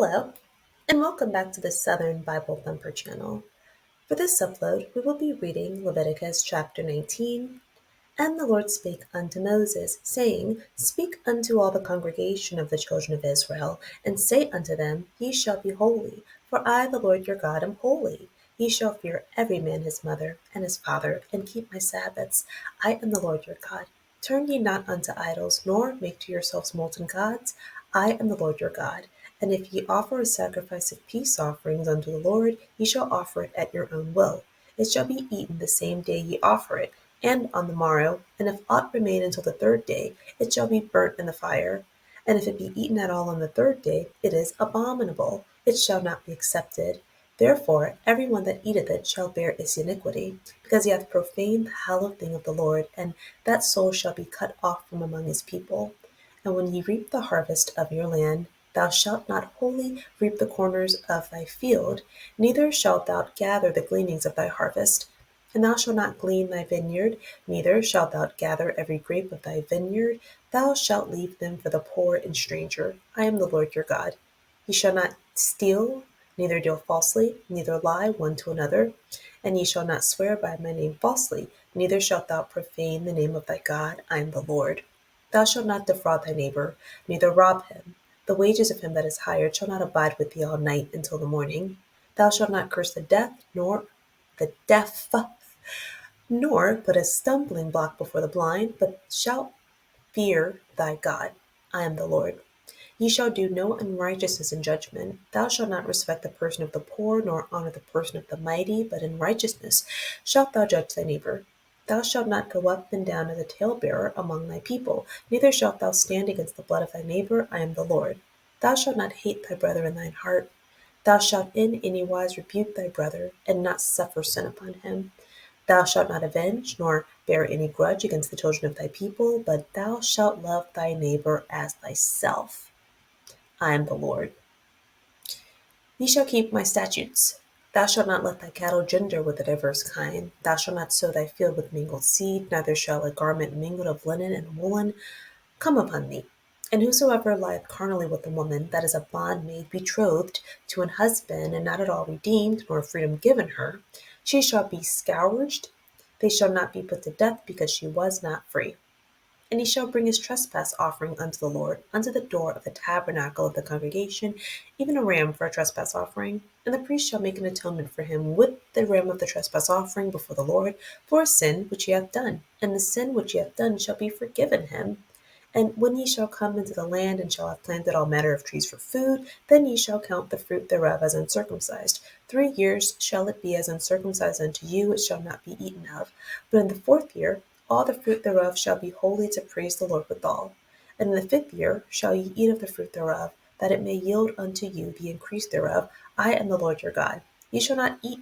Hello, and welcome back to the Southern Bible Thumper channel. For this upload, we will be reading Leviticus chapter 19. And the Lord spake unto Moses, saying, Speak unto all the congregation of the children of Israel, and say unto them, Ye shall be holy, for I, the Lord your God, am holy. Ye shall fear every man his mother and his father, and keep my Sabbaths. I am the Lord your God. Turn ye not unto idols, nor make to yourselves molten gods. I am the Lord your God. And if ye offer a sacrifice of peace offerings unto the Lord, ye shall offer it at your own will. It shall be eaten the same day ye offer it, and on the morrow, and if aught remain until the third day, it shall be burnt in the fire. And if it be eaten at all on the third day, it is abominable, it shall not be accepted. Therefore every one that eateth it shall bear his iniquity, because he hath profaned the hallowed thing of the Lord, and that soul shall be cut off from among his people. And when ye reap the harvest of your land, thou shalt not wholly reap the corners of thy field, neither shalt thou gather the gleanings of thy harvest. And thou shalt not glean thy vineyard, neither shalt thou gather every grape of thy vineyard. Thou shalt leave them for the poor and stranger. I am the Lord your God. Ye shall not steal, neither deal falsely, neither lie one to another. And ye shall not swear by my name falsely, neither shalt thou profane the name of thy God. I am the Lord. Thou shalt not defraud thy neighbor, neither rob him. The wages of him that is hired shall not abide with thee all night until the morning. Thou shalt not curse the deaf, nor put a stumbling block before the blind, but shalt fear thy God. I am the Lord. Ye shall do no unrighteousness in judgment. Thou shalt not respect the person of the poor, nor honor the person of the mighty, but in righteousness shalt thou judge thy neighbor. Thou shalt not go up and down as a talebearer among thy people, neither shalt thou stand against the blood of thy neighbor. I am the Lord. Thou shalt not hate thy brother in thine heart. Thou shalt in any wise rebuke thy brother, and not suffer sin upon him. Thou shalt not avenge, nor bear any grudge against the children of thy people, but thou shalt love thy neighbor as thyself. I am the Lord. Ye shall keep my statutes. Thou shalt not let thy cattle gender with a diverse kind. Thou shalt not sow thy field with mingled seed, neither shall a garment mingled of linen and woolen come upon thee. And whosoever lieth carnally with a woman, that is a bondmaid betrothed to an husband, and not at all redeemed, nor freedom given her, she shall be scourged. They shall not be put to death, because she was not free. And he shall bring his trespass offering unto the Lord, unto the door of the tabernacle of the congregation, even a ram for a trespass offering. And the priest shall make an atonement for him with the ram of the trespass offering before the Lord for a sin which he hath done. And the sin which he hath done shall be forgiven him. And when ye shall come into the land, and shall have planted all manner of trees for food, then ye shall count the fruit thereof as uncircumcised. 3 years shall it be as uncircumcised unto you, it shall not be eaten of. But in the 4th year all the fruit thereof shall be holy to praise the Lord withal. And in the 5th year shall ye eat of the fruit thereof, that it may yield unto you the increase thereof. I am the Lord your God. Ye shall not eat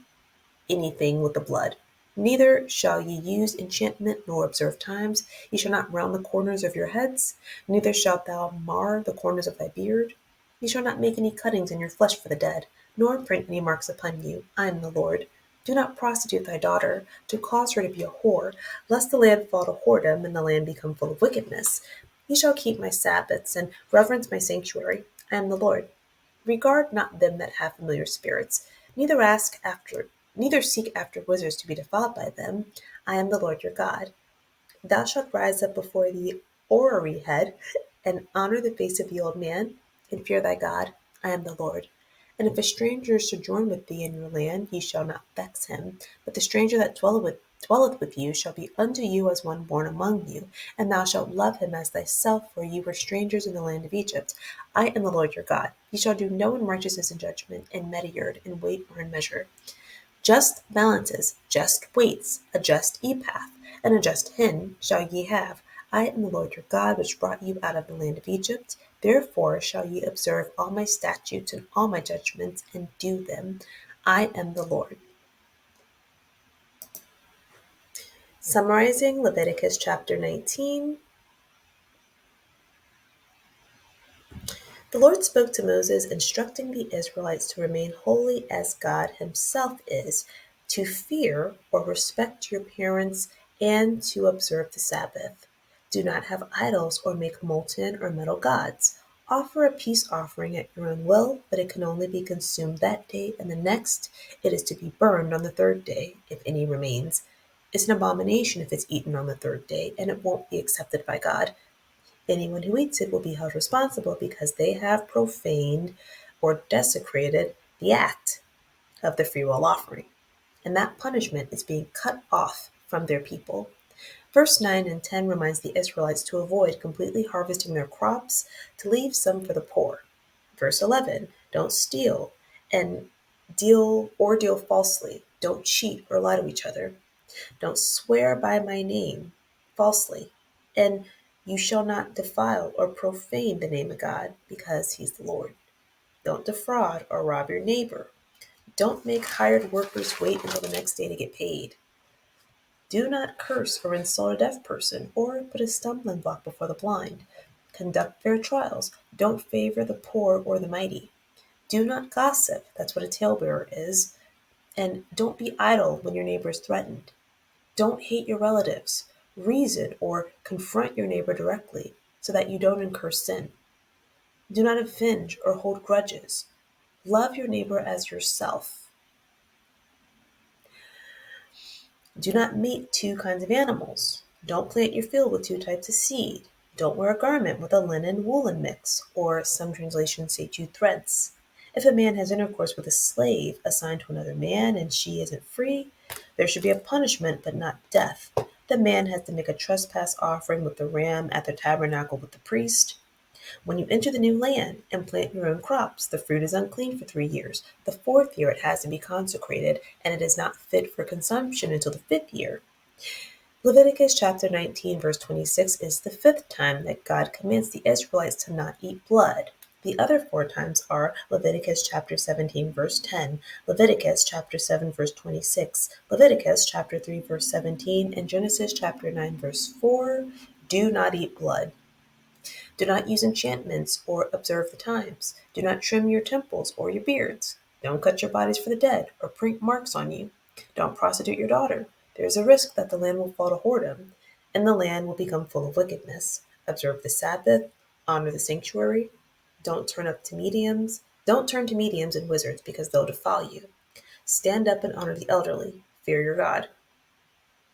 anything with the blood. Neither shall ye use enchantment, nor observe times. Ye shall not round the corners of your heads, neither shalt thou mar the corners of thy beard. Ye shall not make any cuttings in your flesh for the dead, nor print any marks upon you. I am the Lord. Do not prostitute thy daughter, to cause her to be a whore, lest the land fall to whoredom, and the land become full of wickedness. Ye shall keep my Sabbaths, and reverence my sanctuary. I am the Lord. Regard not them that have familiar spirits, neither seek after wizards to be defiled by them. I am the Lord your God. Thou shalt rise up before the orrery head, and honor the face of the old man, and fear thy God. I am the Lord. And if a stranger sojourn with thee in your land, ye shall not vex him. But the stranger that dwelleth with you shall be unto you as one born among you, and thou shalt love him as thyself, for ye were strangers in the land of Egypt. I am the Lord your God. Ye shall do no unrighteousness in judgment, in meteyard, in weight, or in measure. Just balances, just weights, a just epath, and a just hin shall ye have. I am the Lord your God, which brought you out of the land of Egypt. Therefore shall ye observe all my statutes and all my judgments, and do them. I am the Lord. Summarizing Leviticus chapter 19. The Lord spoke to Moses, instructing the Israelites to remain holy as God himself is, to fear or respect your parents, and to observe the Sabbath. Do not have idols or make molten or metal gods. Offer a peace offering at your own will, but it can only be consumed that day, and the next it is to be burned on the third day, if any remains. It's an abomination if it's eaten on the third day, and it won't be accepted by God. Anyone who eats it will be held responsible because they have profaned or desecrated the act of the freewill offering, and that punishment is being cut off from their people. Verse 9 and 10 reminds the Israelites to avoid completely harvesting their crops, to leave some for the poor. Verse 11, don't steal and deal falsely. Don't cheat or lie to each other. Don't swear by my name falsely. And you shall not defile or profane the name of God, because he's the Lord. Don't defraud or rob your neighbor. Don't make hired workers wait until the next day to get paid. Do not curse or insult a deaf person, or put a stumbling block before the blind. Conduct fair trials. Don't favor the poor or the mighty. Do not gossip. That's what a talebearer is. And don't be idle when your neighbor is threatened. Don't hate your relatives. Reason or confront your neighbor directly so that you don't incur sin. Do not avenge or hold grudges. Love your neighbor as yourself. Do not mate two kinds of animals. Don't plant your field with two types of seed. Don't wear a garment with a linen woolen mix, or some translations say two threads. If a man has intercourse with a slave assigned to another man and she isn't free, there should be a punishment, but not death. The man has to make a trespass offering with the ram at the tabernacle with the priest. When you enter the new land and plant your own crops, the fruit is unclean for 3 years. The fourth year it has to be consecrated, and it is not fit for consumption until the fifth year. Leviticus chapter 19, verse 26 is the fifth time that God commands the Israelites to not eat blood. The other four times are Leviticus chapter 17, verse 10, Leviticus chapter 7, verse 26, Leviticus chapter 3, verse 17, and Genesis chapter 9, verse 4. Do not eat blood. Do not use enchantments or observe the times. Do not trim your temples or your beards. Don't cut your bodies for the dead or print marks on you. Don't prostitute your daughter. There is a risk that the land will fall to whoredom, and the land will become full of wickedness. Observe the Sabbath. Honor the sanctuary. Don't turn to mediums and wizards because they'll defile you. Stand up and honor the elderly. Fear your God.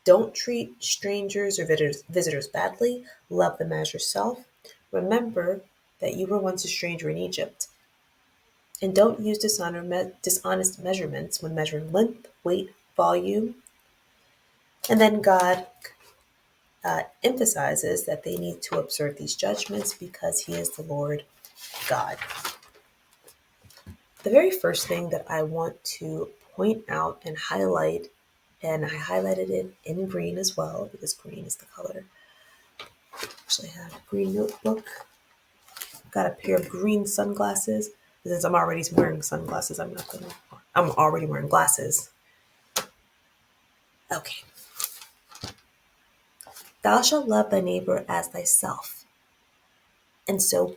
Don't treat strangers or visitors badly. Love them as yourself. Remember that you were once a stranger in Egypt. And don't use dishonest measurements when measuring length, weight, volume. And then God emphasizes that they need to observe these judgments because he is the Lord God. The very first thing that I want to point out and highlight, and I highlighted it in green as well because green is the color. Actually, I have a green notebook. Got a pair of green sunglasses. Since I'm already wearing sunglasses, I'm already wearing glasses. Okay. Thou shalt love thy neighbor as thyself. And so,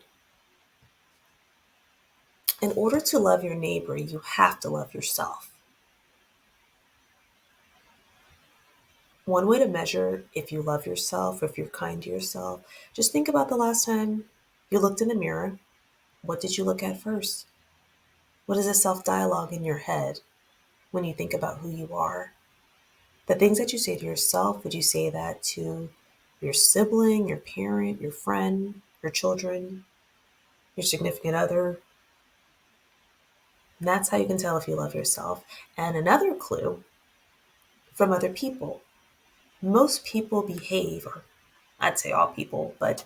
in order to love your neighbor, you have to love yourself. One way to measure if you love yourself or if you're kind to yourself, just think about the last time you looked in the mirror. What did you look at first? What is a self-dialogue in your head when you think about who you are? The things that you say to yourself, would you say that to your sibling, your parent, your friend, your children, your significant other? And that's how you can tell if you love yourself. And another clue from other people. Most people behave, or I'd say all people, but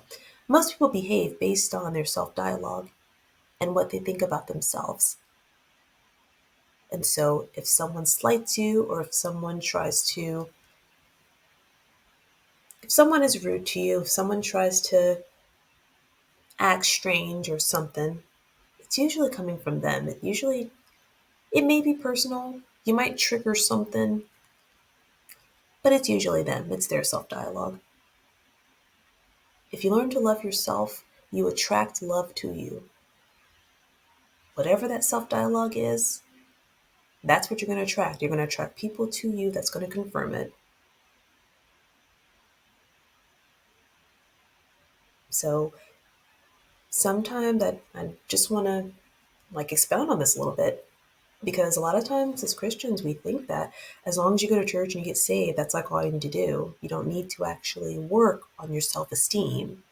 most people behave based on their self-dialogue and what they think about themselves. And so if someone slights you, or if someone is rude to you, if someone tries to act strange or something, it's usually coming from them. It may be personal. You might trigger something, but it's usually them. It's their self-dialogue. If you learn to love yourself, you attract love to you. Whatever that self-dialogue is, that's what you're going to attract. You're going to attract people to you that's going to confirm it. So Sometime that I just want to expound on this a little bit, because a lot of times as Christians we think that as long as you go to church and you get saved, that's all you need to do. You don't need to actually work on your self-esteem.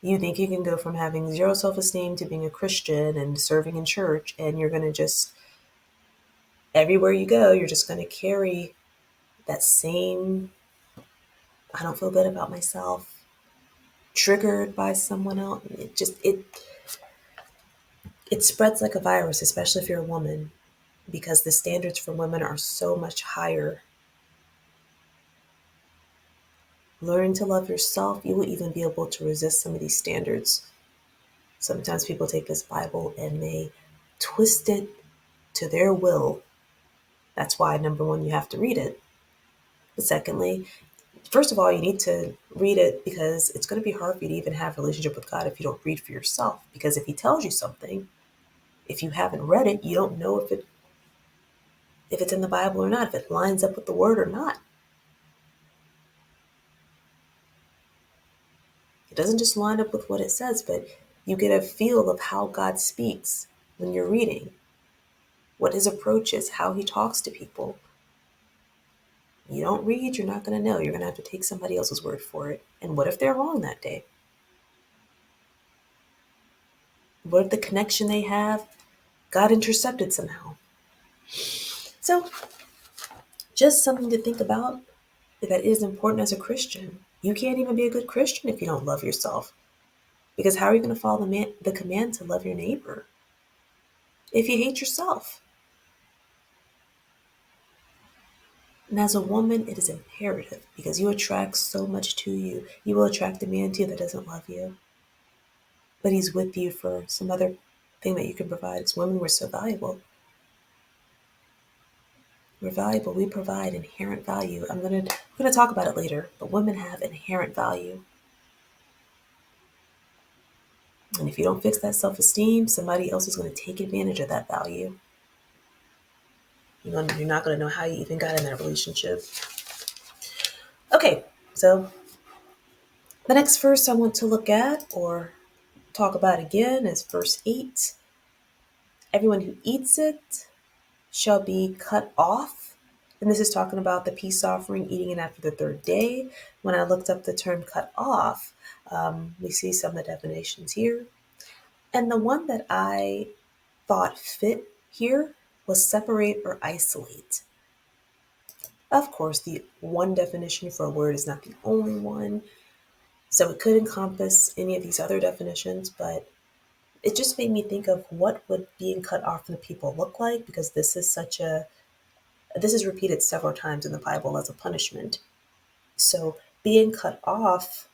You think you can go from having zero self-esteem to being a Christian and serving in church, and you're going to just, everywhere you go, you're just going to carry that same, I don't feel good about myself, triggered by someone else. It spreads like a virus, especially if you're a woman, because the standards for women are so much higher. Learn to love yourself, you will even be able to resist some of these standards. Sometimes people take this Bible and they twist it to their will. That's why, number one, you have to read it. But secondly, first of all, you need to read it because it's going to be hard for you to even have a relationship with God if you don't read for yourself. Because if He tells you something, if you haven't read it, you don't know if it's in the Bible or not, if it lines up with the Word or not. It doesn't just line up with what it says, but you get a feel of how God speaks when you're reading, what His approach is, how He talks to people. You don't read, you're not going to know. You're going to have to take somebody else's word for it. And what if they're wrong that day? What if the connection they have got intercepted somehow? So, just something to think about that is important as a Christian. You can't even be a good Christian if you don't love yourself. Because how are you going to follow the command to love your neighbor if you hate yourself? And as a woman, it is imperative because you attract so much to you. You will attract a man too that doesn't love you, but he's with you for some other thing that you can provide. As women, we're so valuable. We're valuable. We provide inherent value. We're gonna talk about it later, but women have inherent value. And if you don't fix that self-esteem, somebody else is going to take advantage of that value. You're not going to know how you even got in that relationship. Okay, so the next verse I want to look at or talk about again is verse 8. Everyone who eats it shall be cut off. And this is talking about the peace offering, eating it after the third day. When I looked up the term cut off, we see some of the definitions here. And the one that I thought fit here was separate or isolate. Of course, the one definition for a word is not the only one, so it could encompass any of these other definitions, but it just made me think of what would being cut off from the people look like, because this is repeated several times in the Bible as a punishment. So being cut off,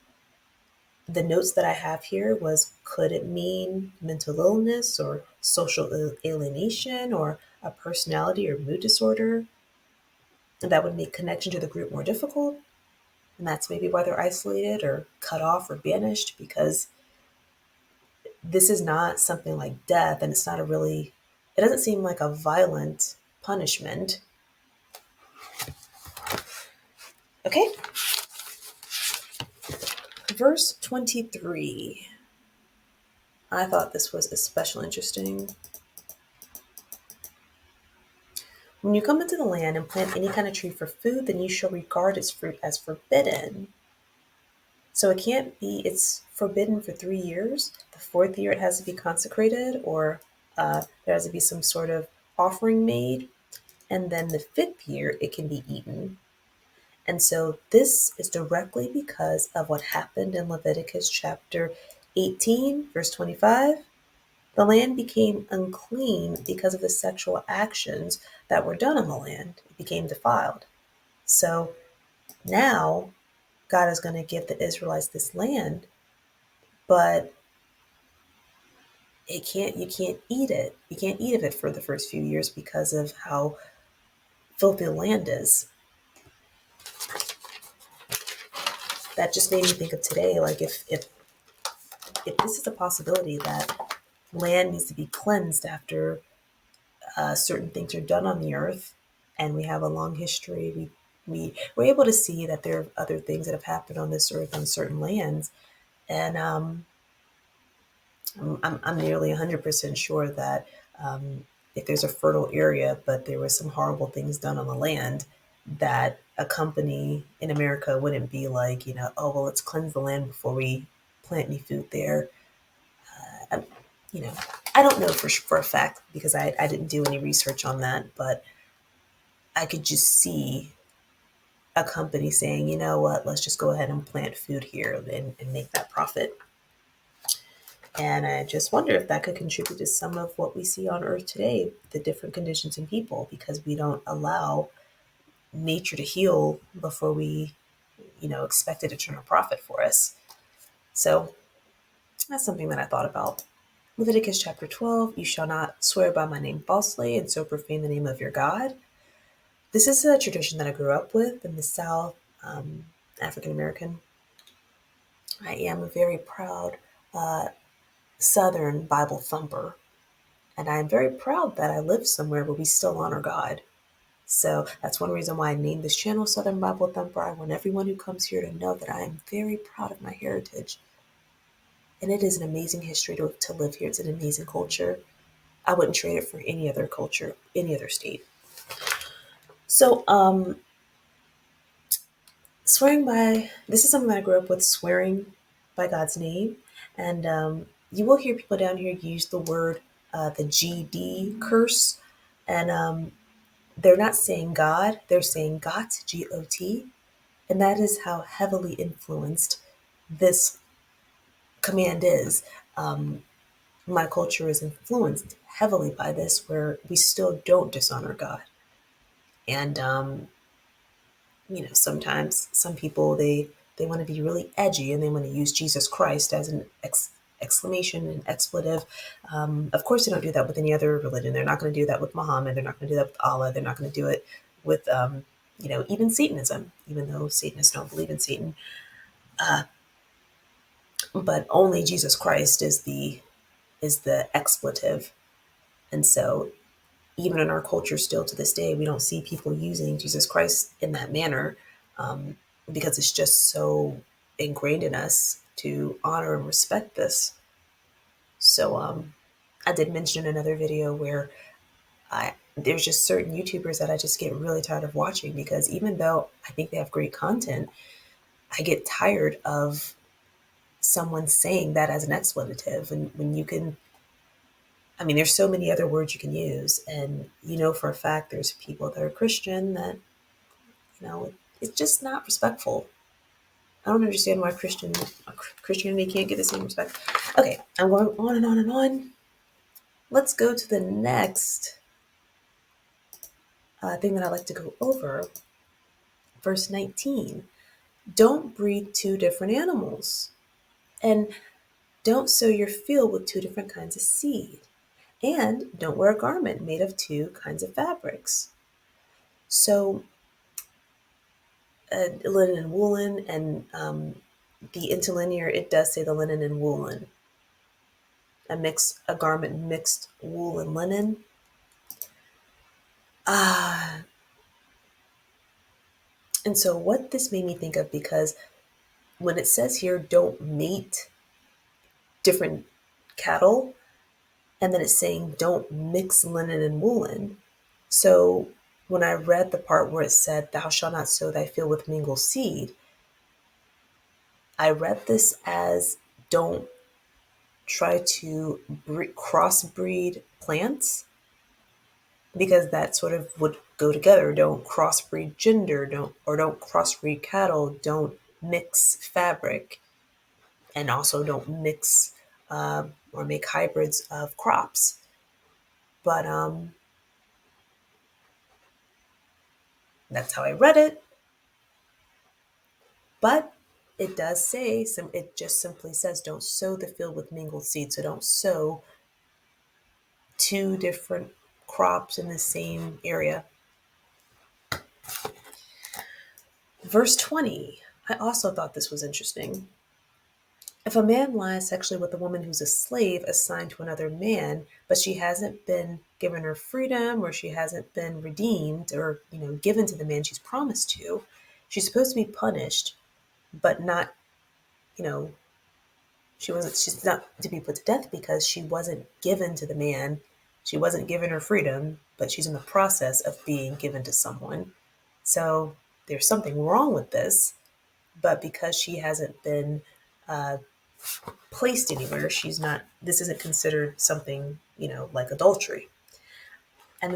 the notes that I have here was, could it mean mental illness or social alienation or a personality or mood disorder? And that would make connection to the group more difficult. And that's maybe why they're isolated or cut off or banished, because this is not something like death, and it doesn't seem like a violent punishment. Okay. Verse 23. I thought this was especially interesting. When you come into the land and plant any kind of tree for food, then you shall regard its fruit as forbidden. So it's forbidden for 3 years. The fourth year it has to be consecrated, or there has to be some sort of offering made. And then the fifth year it can be eaten. And so this is directly because of what happened in Leviticus chapter 18, verse 25. The land became unclean because of the sexual actions that were done on the land. It became defiled. So now God is going to give the Israelites this land, but you can't eat it. You can't eat of it for the first few years because of how filthy the land is. That just made me think of today, like if this is a possibility that land needs to be cleansed after certain things are done on the earth, and we have a long history, we're able to see that there are other things that have happened on this earth on certain lands, and I'm nearly 100% sure that if there's a fertile area, but there was some horrible things done on the land, that a company in America wouldn't be like, oh, well, let's cleanse the land before we plant any food there. Uh, you know, I don't know for a fact because I didn't do any research on that, but I could just see a company saying, you know what, let's just go ahead and plant food here and make that profit. And I just wonder if that could contribute to some of what we see on Earth today, the different conditions in people, because we don't allow nature to heal before we, expect it to turn a profit for us. So that's something that I thought about. Leviticus chapter 12, you shall not swear by my name falsely and so profane the name of your God. This is a tradition that I grew up with in the South, African American. I am a very proud Southern Bible thumper. And I'm very proud that I live somewhere where we still honor God. So that's one reason why I named this channel Southern Bible Thumper. I want everyone who comes here to know that I am very proud of my heritage. And it is an amazing history to live here. It's an amazing culture. I wouldn't trade it for any other culture, any other state. So, swearing by, this is something that I grew up with, swearing by God's name. And you will hear people down here use the word, the GD curse. And they're not saying God, they're saying Got, G-O-T. And that is how heavily influenced this command is. Um, my culture is influenced heavily by this, where we still don't dishonor God. And, sometimes some people, they want to be really edgy and they want to use Jesus Christ as an exclamation and expletive. Of course, they don't do that with any other religion. They're not going to do that with Muhammad. They're not going to do that with Allah. They're not going to do it with, even Satanism, even though Satanists don't believe in Satan. But only Jesus Christ is the expletive. And so even in our culture still to this day, we don't see people using Jesus Christ in that manner, because it's just so ingrained in us to honor and respect this. So I did mention in another video where there's just certain YouTubers that I just get really tired of watching, because even though I think they have great content, I get tired of someone saying that as an expletive, and when you can, I mean, there's so many other words you can use, and for a fact there's people that are Christian that, it's just not respectful. I don't understand why Christianity can't get the same respect. Okay, I'm going on and on and on. Let's go to the next thing that I like to go over. Verse 19. Don't breed two different animals, and don't sow your field with two different kinds of seed, and don't wear a garment made of two kinds of fabrics. So linen and woolen, and the interlinear, it does say the linen and woolen. A garment mixed wool and linen. And so what this made me think of, because when it says here, don't mate different cattle, and then it's saying don't mix linen and woolen. So when I read the part where it said, thou shalt not sow thy field with mingled seed, I read this as don't try to crossbreed plants, because that sort of would go together. Don't crossbreed gender, don't crossbreed cattle, don't mix fabric, and also don't mix or make hybrids of crops. But that's how I read it. But it does say, it just simply says don't sow the field with mingled seed. So don't sow two different crops in the same area. Verse 20, I also thought this was interesting. If a man lies sexually with a woman who's a slave assigned to another man, but she hasn't been given her freedom, or she hasn't been redeemed, or given to the man she's promised to, she's supposed to be punished, but not, you know, She's not to be put to death because she wasn't given to the man. She wasn't given her freedom, but she's in the process of being given to someone. So there's something wrong with this, but because she hasn't been uh, placed anywhere, this isn't considered something, like adultery. And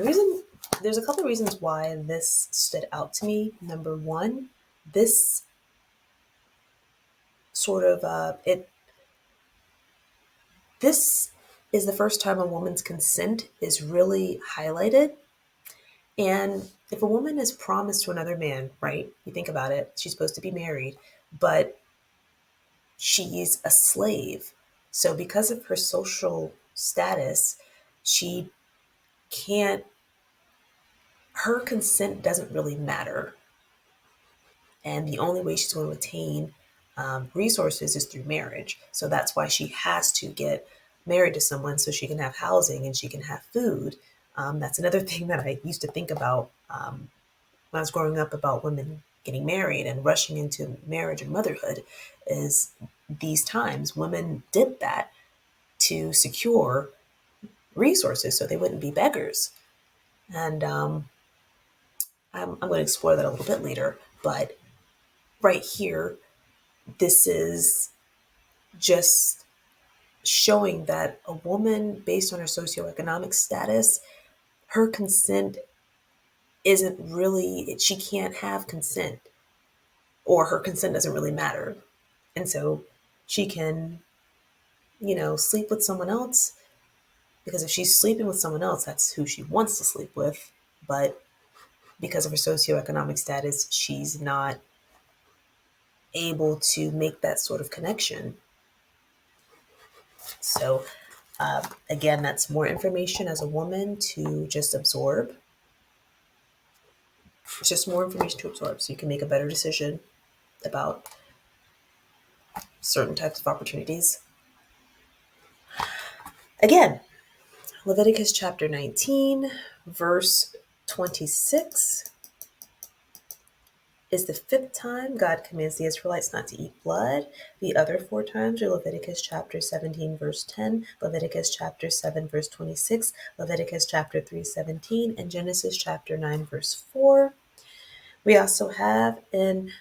there's a couple of reasons why this stood out to me. Number one, this sort of, this is the first time a woman's consent is really highlighted. And if a woman is promised to another man, right? You think about it, she's supposed to be married, but she's a slave. So because of her social status, she can't, her consent doesn't really matter. And the only way she's going to attain resources is through marriage. So that's why she has to get married to someone so she can have housing and she can have food. That's another thing that I used to think about when I was growing up about women getting married and rushing into marriage and motherhood is these times women did that to secure resources so they wouldn't be beggars. And I'm going to explore that a little bit later. But right here, this is just showing that a woman, based on her socioeconomic status, her consent isn't really, she can't have consent, or her consent doesn't really matter. And so she can, sleep with someone else, because if she's sleeping with someone else, that's who she wants to sleep with. But because of her socioeconomic status, she's not able to make that sort of connection. So, again, that's more information as a woman to just absorb. It's just more information to absorb so you can make a better decision about certain types of opportunities. Again, Leviticus chapter 19, verse 26 is the fifth time God commands the Israelites not to eat blood. The other four times are Leviticus chapter 17, verse 10, Leviticus chapter 7, verse 26, Leviticus chapter 3, 17, and Genesis chapter 9, verse 4. We also have in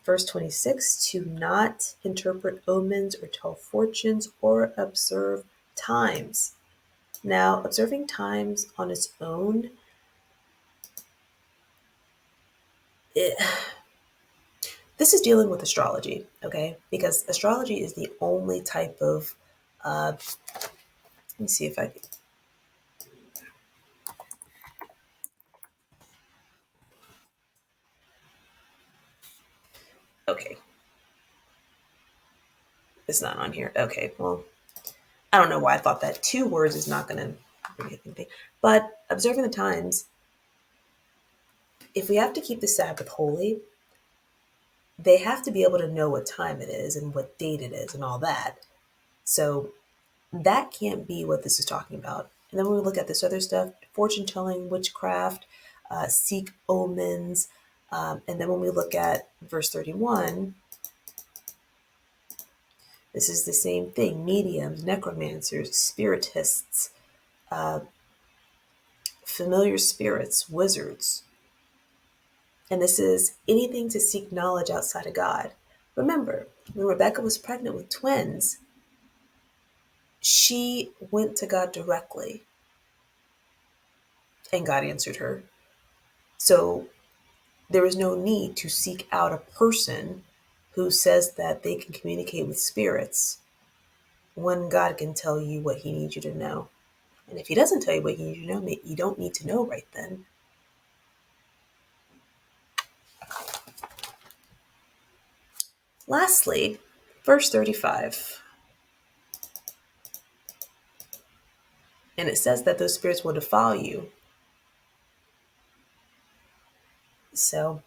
verse 26 to not interpret omens or tell fortunes or observe times. Now, observing times on its own, this is dealing with astrology, okay? Because astrology is the only type of, let me see if I can, okay, it's not on here. Okay, well, I don't know why I thought that 2 words is not going to bring anything. But observing the times, if we have to keep the Sabbath holy, they have to be able to know what time it is and what date it is and all that. So that can't be what this is talking about. And then when we look at this other stuff, fortune telling, witchcraft, seek omens, and then when we look at verse 31, this is the same thing: mediums, necromancers, spiritists, uh, familiar spirits, wizards. And this is anything to seek knowledge outside of God. Remember, when Rebecca was pregnant with twins, she went to God directly and God answered her. So there is no need to seek out a person who says that they can communicate with spirits when God can tell you what he needs you to know. And if he doesn't tell you what you need to know, you don't need to know right then. Lastly, verse 35. And it says that those spirits will defile you. So,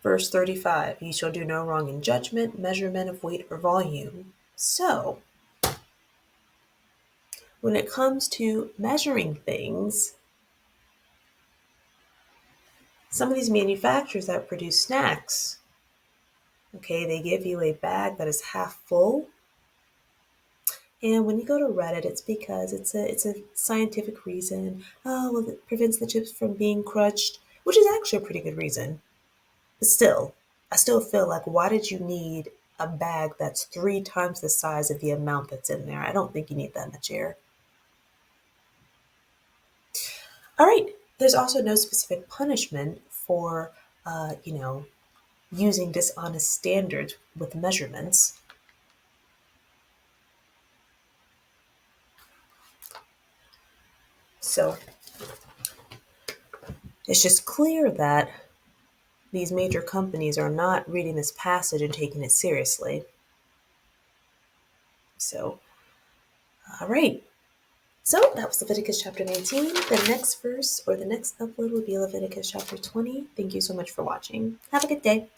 verse 35, you shall do no wrong in judgment, measurement of weight or volume. So, when it comes to measuring things, some of these manufacturers that produce snacks, Okay, they give you a bag that is half full. And when you go to Reddit, it's because it's a scientific reason. Oh, well, it prevents the chips from being crushed, which is actually a pretty good reason. But still, I still feel like why did you need a bag that's 3 times the size of the amount that's in there? I don't think you need that much air. All right. There's also no specific punishment for, uh, you know, using dishonest standards with measurements. So it's just clear that these major companies are not reading this passage and taking it seriously. So, all right. So that was Leviticus chapter 19. The next verse or the next upload will be Leviticus chapter 20. Thank you so much for watching. Have a good day.